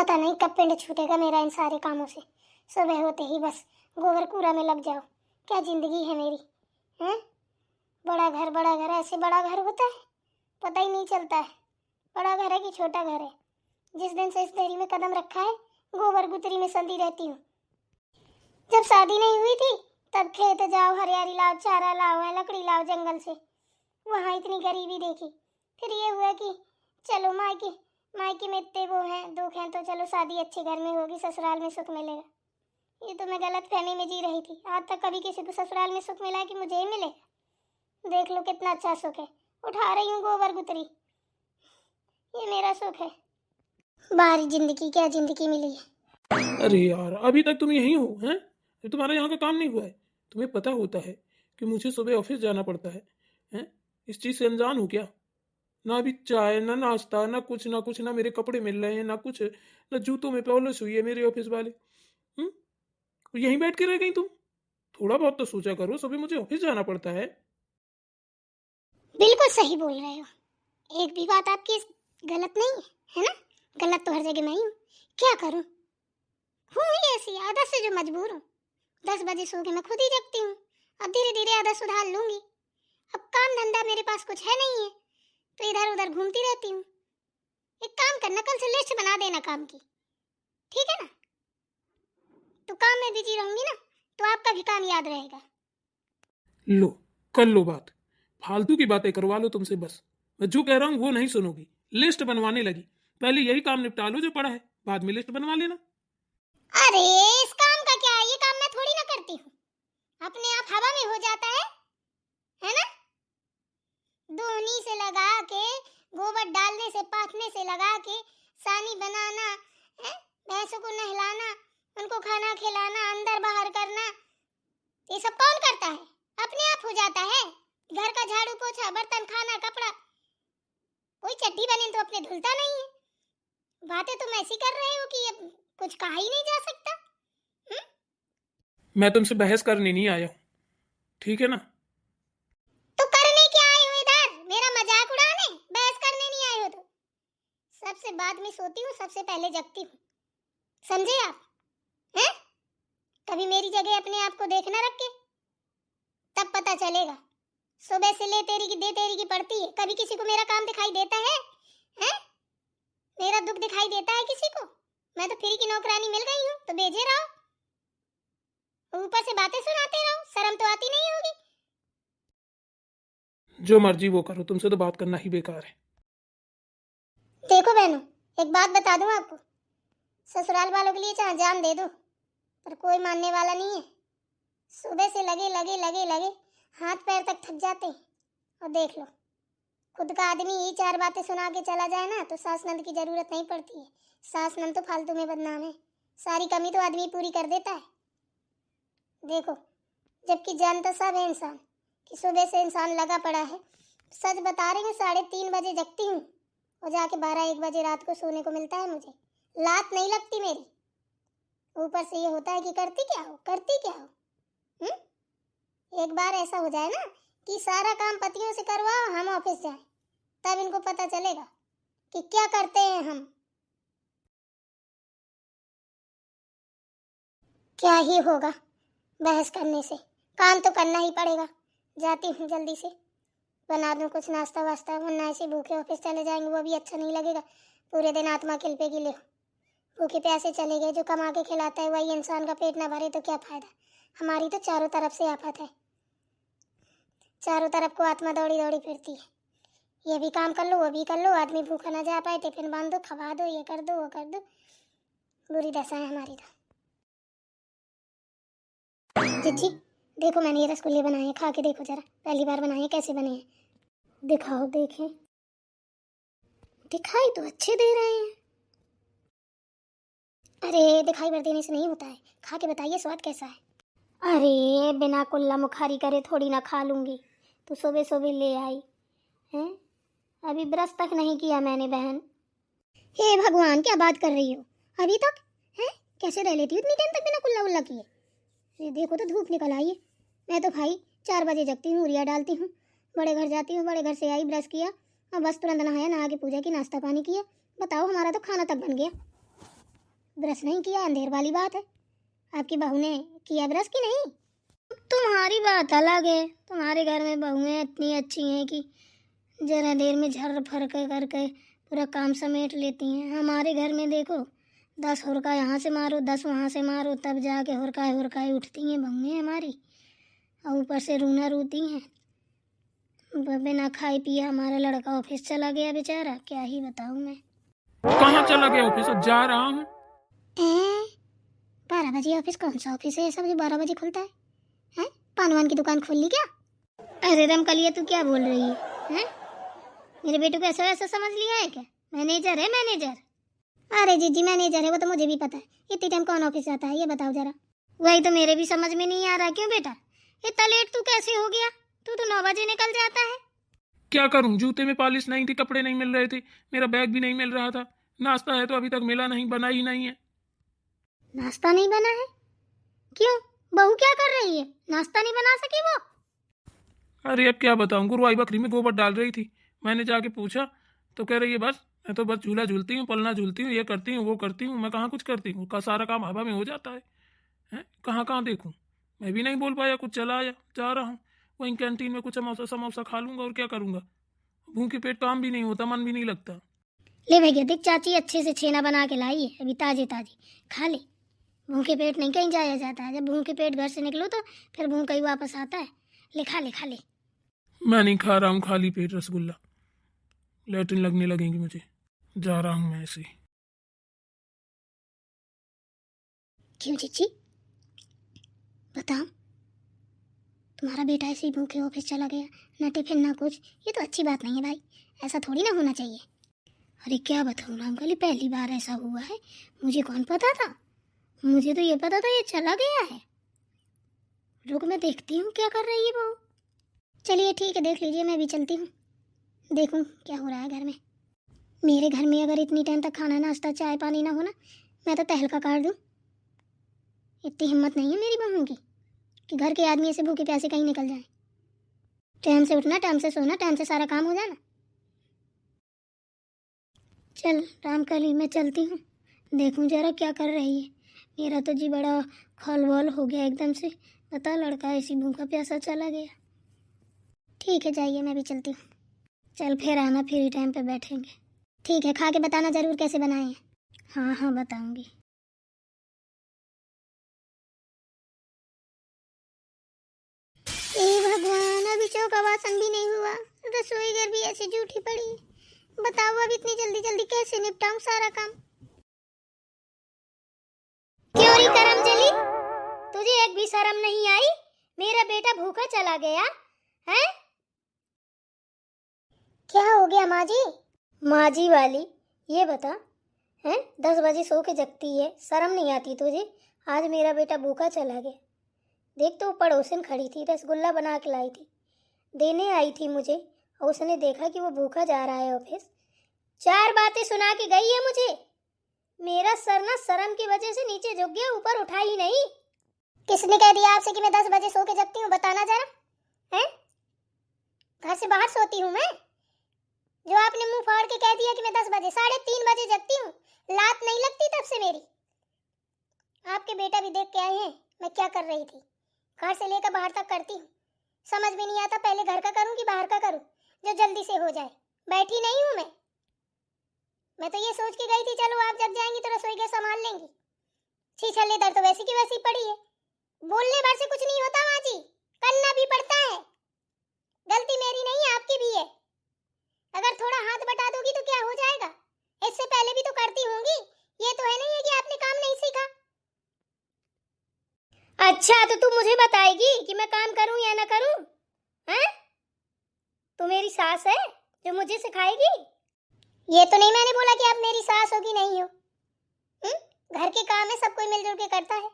पता नहीं कब पिंड छूटेगा मेरा इन सारे कामों से। सुबह होते ही बस गोबर कूड़ा में लग जाओ। क्या जिंदगी है मेरी, हैं? बड़ा घर ऐसे बड़ा घर होता है, पता ही नहीं चलता है बड़ा घर है कि छोटा घर है। जिस दिन से इस डेयरी में कदम रखा है गोबर गुतरी में संधी रहती हूँ। जब शादी नहीं हुई थी तब खेत जाओ, हरियाली लाओ, चारा लाओ, है लकड़ी लाओ जंगल से, वहाँ इतनी गरीबी देखी। फिर ये हुआ कि चलो मायके मायके में इतने वो हैं दुख हैं, तो चलो शादी अच्छे घर में होगी, ससुराल में सुख मिलेगा। ये तो मैं गलत फहमी में जी रही थी। आज तक कभी किसी को ससुराल में सुख मिला है कि मुझे ही मिलेगा। देख लो कितना अच्छा सुख है, उठा रही हूँ गोबर गुतरी, ये मेरा सुख है। बाहरी जिंदगी क्या जिंदगी मिली है। अरे यार, अभी तक तुम यहीं हो हैं? ये तुम्हारा यहाँ का काम नहीं हुआ है? तुम्हें पता होता है कि मुझे सुबह ऑफिस जाना पड़ता है हैं? इस चीज़ से अनजान हो क्या? ना अभी चाय, ना नाश्ता, ना कुछ, ना मेरे कपड़े मिल रहे हैं, ना कुछ, ना जूतों में पॉलिश हुई है मेरे ऑफिस वाले। हम्म? यहीं बैठ के रह गई तुम? थोड़ा बहुत तो सोचा करो, सुबह मुझे ऑफिस जाना पड़ता है। बिल्कुल सही बोल रहे हो, एक भी बात आपकी गलत नहीं है ना? गलत तो हर जगह मैं ही हूँ, क्या करूँ? हूँ ही ऐसी आदत से जो मजबूर हूँ। 10 बजे सो के मैं खुद ही जगती हूँ। अब धीरे धीरे आदत सुधार लूंगी। अब काम धंधा मेरे पास कुछ है नहीं है तो इधर उधर घूमती रहती हूँ। एक काम करना, कल से लिस्ट बना देना काम की, ठीक है ना? तो काम में बिजी रहूंगी ना तो आपका भी काम याद रहेगा। लो, कर लो बात। फालतू की बातें करवा लो तुमसे बस। मैं जो कह रहा हूँ वो नहीं सुनोगी। लिस्ट बनवाने लगी। पहले यही काम निपटा लो जो पड़ा है, बाद में लिस्ट बनवा लेना। अरे इस काम का क्या है, ये काम मैं थोड़ी ना करती हूँ, अपने आप हवा में हो जाता है ना? दोहनी से लगा के, गोबर डालने से, पाथने से लगा के, सानी बनाना है, भैंसों को नहलाना, उनको खाना खिलाना, अंदर बाहर करना, ये सब कौन करता है? अपने आप हो जाता है। घर का झाड़ू पोछा, बर्तन, खाना, कपड़ा, कोई चड्डी बने तो अपने धुलता नहीं है। बातें तुम ऐसी कर रहे हो कि अब कुछ कहा ही नहीं जा सकता। मैं तुमसे बहस करने नहीं आया हूँ, ठीक है ना? तो करने क्या आए हो इधर? मेरा मजाक उड़ाने? बहस करने नहीं आए हो तो? सबसे बाद में सोती हूँ, सबसे पहले जगती हूँ, समझे आप? हैं? कभी मेरी जगह अपने आप को देखना रख के, तब पता चलेगा। सुबह से ले तेरी की दे तेरी की पड़ती है। कभी किसी को मेरा काम दिखाई देता है? हैं? मेरा दुख दिखाई देता है किसी को? मैं तो फ्री की नौकरानी मिल गई हूँ तो भेजे रहो, ऊपर से बातें सुनाते रहो, शर्म तो आती नहीं होगी। जो मर्जी वो करो, तुमसे तो बात करना ही बेकार है। देखो बहनों, एक बात बता दूं आपको, ससुराल वालों के लिए चाहे जान दे दो पर कोई मानने वाला नहीं है। सुबह से लगे लगे लगे लगे हाथ पैर तक थक जाते हैं। और देख लो, खुद का आदमी ही 4 बातें सुना के चला जाए ना तो सास नंद की जरूरत नहीं पड़ती है। सास नंद तो फालतू में बदनाम है, सारी कमी तो आदमी पूरी कर देता है। देखो, जबकि जानता सब है इंसान कि सुबह से इंसान लगा पड़ा है। सच बता रही हूँ, 3:30 बजे जगती हूँ और जाके 12-1 बजे रात को सोने को मिलता है मुझे। लात नहीं लगती मेरी। ऊपर से ये होता है कि करती क्या हो, करती क्या हो। एक बार ऐसा हो जाए ना कि सारा काम पतियों से करवाओ, हम ऑफिस जाएं, तब इनको पता चलेगा कि क्या करते हैं हम। क्या ही होगा बहस करने से, काम तो करना ही पड़ेगा। जाती हूँ जल्दी से, बना दूँ कुछ नाश्ता वास्ता, वरना ऐसे भूखे ऑफिस चले जाएंगे वो भी अच्छा नहीं लगेगा। पूरे दिन आत्मा खिलपेगी। ले, भूखे प्यासे चले गए, जो कमा के खिलाता है वही इंसान का पेट ना भरे तो क्या फायदा। हमारी तो चारों तरफ से आफत है, चारों तरफ को आत्मा दौड़ी दौड़ी फिरती है। ये भी काम कर लो, वो भी कर लो, आदमी भूखा ना जा पाए, टिफिन बांध दो, खवा दो, ये कर दो, वो कर दो, बुरी दशा है हमारी तो। जीजी देखो, मैंने ये रसगुल्ले बनाए हैं, खा के देखो जरा, पहली बार बनाए हैं, कैसे बने हैं? दिखाओ देखें। दिखाई तो अच्छे दे रहे हैं। अरे दिखाई भर देने से नहीं होता है, खा के बताइए स्वाद कैसा है। अरे बिना कुल्ला मुखारी करे थोड़ी ना खा लूंगी, तो सुबह सुबह ले आई हैं? अभी ब्रश तक नहीं किया मैंने बहन। हे भगवान, क्या बात कर रही हो अभी तक? हैं? कैसे रह लेती हो इतनी टाइम तक बिना कुल्ला उल्ला किए? ये देखो तो धूप निकल आई है। मैं तो भाई 4 बजे जगती हूँ, उरिया डालती हूँ, बड़े घर जाती हूँ, बड़े घर से आई, ब्रश किया और बस तुरंत नहाया, नहा के पूजा की, नाश्ता पानी किया। बताओ, हमारा तो खाना तक बन गया। ब्रश नहीं किया, अंधेर वाली बात है। आपकी बहू ने किया ब्रश की नहीं? तुम्हारी बात अलग है, तुम्हारे घर में बहुएं इतनी अच्छी हैं कि जरा देर में झर फर करके पूरा काम समेट लेती हैं। हमारे घर में देखो 10 हुरका यहाँ से मारो 10 वहाँ से मारो, तब जाके हुरकाए उठती हैं बहुएं हमारी, और ऊपर से रूना रूती हैं। बिना खाए पिए हमारा लड़का ऑफिस चला गया बेचारा, क्या ही बताऊँ मैं। कहाँ चला गया ऑफिस? अब जा रहा हूँ। 12 बजे ऑफिस? कौन सा ऑफिस है सब जो 12 बजे खुलता है? हैं? पान की दुकान खोल ली क्या? अरे रमकलिया, तू क्या बोल रही है? हैं? मेरे बेटे को ऐसा वैसा समझ लिया है क्या? मैनेजर है मैनेजर। अरे जीजी मैनेजर है, वो तो मुझे भी पता है। इतनी टाइम कौन ऑफिस जाता है ये बताओ जरा। वही तो मेरे भी समझ में नहीं आ रहा। क्यों बेटा इतना लेट तू कैसे हो गया? तू तो 9 बजे निकल जाता है। क्या करूं, जूते में पॉलिश नहीं थी, कपड़े नहीं मिल रहे थे, मेरा बैग भी नहीं मिल रहा था, नाश्ता है तो अभी तक मिला नहीं, बना ही नहीं है। नाश्ता नहीं बना है? क्यों, बहू क्या कर रही है? नाश्ता नहीं बना सकी वो? अरे अब क्या बताऊं, गुरुवाई बकरी में गोबर डाल रही थी, मैंने जाके पूछा तो कह रही है बस मैं तो बस झूला झूलती हूँ, पलना झूलती हूँ, ये करती हूँ वो करती हूँ। मैं कहाँ कुछ करती हूँ, का सारा काम हवा में हो जाता है। कहाँ कहाँ देखूँ? मैं भी नहीं बोल पाया, कुछ चला आया, जा रहा हूँ वहीं कैंटीन में कुछ समोसा समोसा खा लूंगा और क्या करूंगा। भूखे पेट काम भी नहीं होता, मन भी नहीं लगता। ले भैया देख, चाची अच्छे से छेना बना के लाई है, अभी ताजी ताजी खा ले। भूखे पेट नहीं कहीं जाया जाता है, जब भूखे पेट घर से निकलो तो फिर भूखा ही वापस आता है। ले खा ले खा ले। मैं नहीं खा रहा हूँ खाली पेट रसगुल्ला, लैट्रिन लगने लगेंगी मुझे, जा रहा हूँ मैं ऐसे। क्यों चीची बताओ, तुम्हारा बेटा ऐसे ही भूखे ऑफिस चला गया, ना टिफिन ना कुछ? ये तो अच्छी बात नहीं है भाई, ऐसा थोड़ी ना होना चाहिए। अरे क्या बताऊँ रामकली, पहली बार ऐसा हुआ है, मुझे कौन पता था? मुझे तो ये पता था ये चला गया है। रुक मैं देखती हूँ क्या कर रही है बहू। चलिए ठीक है, देख लीजिए, मैं भी चलती हूँ, देखूँ क्या हो रहा है घर में। मेरे घर में अगर इतनी टाइम तक खाना नाश्ता चाय पानी ना होना, मैं तो तहलका काट दूँ। इतनी हिम्मत नहीं है मेरी बहू की कि घर के आदमी ऐसे भूखे प्यासे कहीं निकल जाए। टाइम से उठना, टाइम से सोना, टाइम से सारा काम हो जाना। चल रामकली मैं चलती हूँ, देखूँ जरा क्या कर रही है। मेरा तो जी बड़ा खौल वौल हो गया एकदम से, बता लड़का ऐसी भूखा प्यासा चला गया। ठीक है जाइए, मैं भी चलती हूँ। चल फिर आना, फ्री टाइम पे बैठेंगे। ठीक है, खा के बताना जरूर कैसे बनाए हैं। हाँ हाँ बताऊंगी। भगवान, अभी चौका वासन भी नहीं हुआ, रसोई घर भी ऐसी जूठी पड़ी है। बताओ अब इतनी जल्दी जल्दी कैसे निपटाऊं सारा काम। क्यों री करम जली, तुझे एक भी शर्म नहीं आई? मेरा बेटा भूखा चला गया है? क्या हो गया माँ जी? माँ जी वाली ये बता, हैं 10 बजे सो के जगती है, शर्म नहीं आती तुझे? आज मेरा बेटा भूखा चला गया। देख तो पड़ोसन खड़ी थी, रसगुल्ला बना के लाई थी, देने आई थी मुझे, और उसने देखा कि वो भूखा जा रहा है ऑफिस, 4 बातें सुना के गई है मुझे। मेरा सर ना शर्म की वजह से नीचे झुक गया, ऊपर उठा ही नहीं। किसने कह दिया आपसे कि मैं 10 बजे सो के जगती हूँ? बताना जरा। हैं? घर से बाहर सोती हूँ मैं? जो आपने मुंह फाड़ के कह दिया कि मैं 10 बजे 3:30 बजे जगती हूँ, लात नहीं लगती तब से मेरी? आपके बेटा भी देख के आए हैं मैं क्या कर रही थी, घर से लेकर बाहर तक करती हूँ। समझ में नहीं आता पहले घर का करूँ कि बाहर का करूँ, जो जल्दी से हो जाए। बैठी नहीं हूँ मैं तो ये सोच के गई थी चलो आप जग जाएंगी तो रसोई गैस संभाल लेंगी। छीछले दर तो वैसी की वैसी पड़ी है। बोलने भर से कुछ नहीं होता माँ जी, करना भी पड़ता है। गलती मेरी नहीं है, आपकी भी है। अगर थोड़ा हाथ बटा दोगी तो क्या हो जाएगा? इससे पहले भी तो करती होंगी, ये तो है नहीं है कि आपने काम नहीं सीखा। अच्छा तो तू मुझे बताएगी कि मैं काम करूं या ना करूं? हैं? तू मेरी सास है जो मुझे सिखाएगी? ये तो नहीं मैंने बोला कि आप मेरी सास हो कि नहीं हो। घर के काम है, सब कोई मिलजुल के करता है।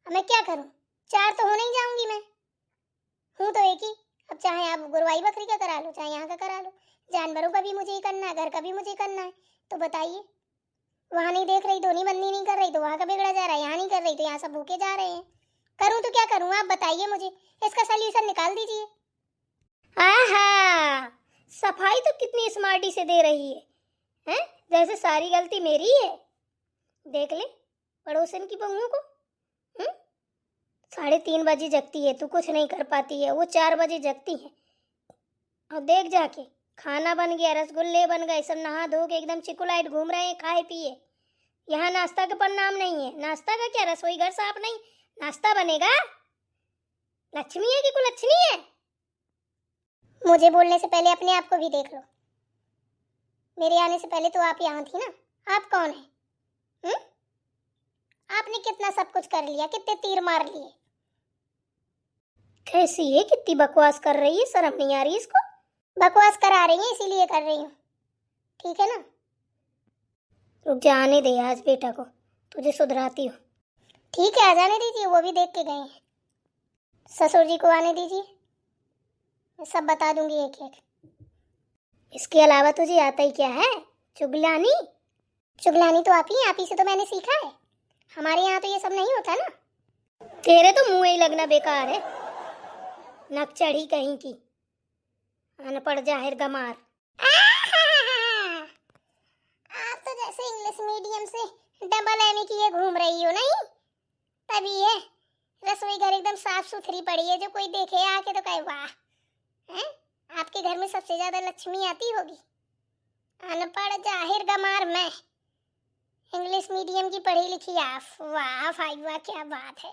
अब मैं क्या करूं? 4 तो हो नहीं जाऊंगी मैं, हूं तो एक ही। अब चाहे आप गुरुवाई बकरी का करा लो, चाहे यहाँ का करा लो, जानवरों का भी मुझे ही करना है, घर का भी मुझे करना है। तो बताइए, वहां नहीं देख रही, धोनी बंदी नहीं कर रही तो वहां का बिगड़ा जा रहा है, यहाँ नहीं कर रही तो यहाँ सब भूखे जा रहे हैं। करूं तो क्या करूं आप बताइए मुझे, इसका सल्यूशन निकाल दीजिए। आहा, सफाई तो कितनी स्मार्टी से दे रही है, हैं? जैसे सारी गलती मेरी है। देख ले, पड़ोसन की बहुओं को? 3:30 बजे जगती है, तू कुछ नहीं कर पाती है, वो 4 बजे जगती है। और देख जाके खाना बन गया, रसगुल्ले बन गए, सब नहा धो के एकदम चिकुलाइट घूम रहे हैं, खाए पिए। यहाँ नाश्ता का परिणाम नहीं है। नाश्ता का क्या, रसोई घर साफ नहीं, नाश्ता बनेगा? लक्ष्मी है कि कुलक्ष्मी है? मुझे बोलने से पहले अपने आप को भी देख लो। मेरे आने से पहले तो आप यहाँ थी ना। आप कौन है? आपने कितना सब कुछ कर लिया, कितने तीर मार लिए। कैसी है, कितनी बकवास कर रही है, शर्म नहीं आ रही इसको? बकवास करा रही है इसीलिए कर रही हूँ, ठीक है ना? रुक जा, आने दे आज बेटा को, तुझे सुधराती हूँ। ठीक है, आ जाने दीजिए, वो भी देख के गए हैं। ससुर जी को आने दीजिए, मैं सब बता दूंगी एक एक। इसके अलावा तुझे आता ही क्या है? चुगलानी। चुगलानी तो आप ही से तो मैंने सीखा है। हमारे यहाँ तो ये सब नहीं होता ना। तेरे तो मुंह ही लगना बेकार है, नक चढ़ी कहीं की, अनपढ़ जाहिर गमार। आप तो जैसे इंग्लिश मीडियम से डबल एम किए घूम रही हो, नहीं? तभी है रसोई घर एकदम साफ सुथरी पड़ी है, जो कोई देखे आके तो कहे वाह। हैं? आपके घर में सबसे ज्यादा लक्ष्मी आती होगी। अनपढ़ जाहिर गमार मैं, इंग्लिश मीडियम की पढ़ी लिखी आप। वाह भाई वाह, क्या बात है।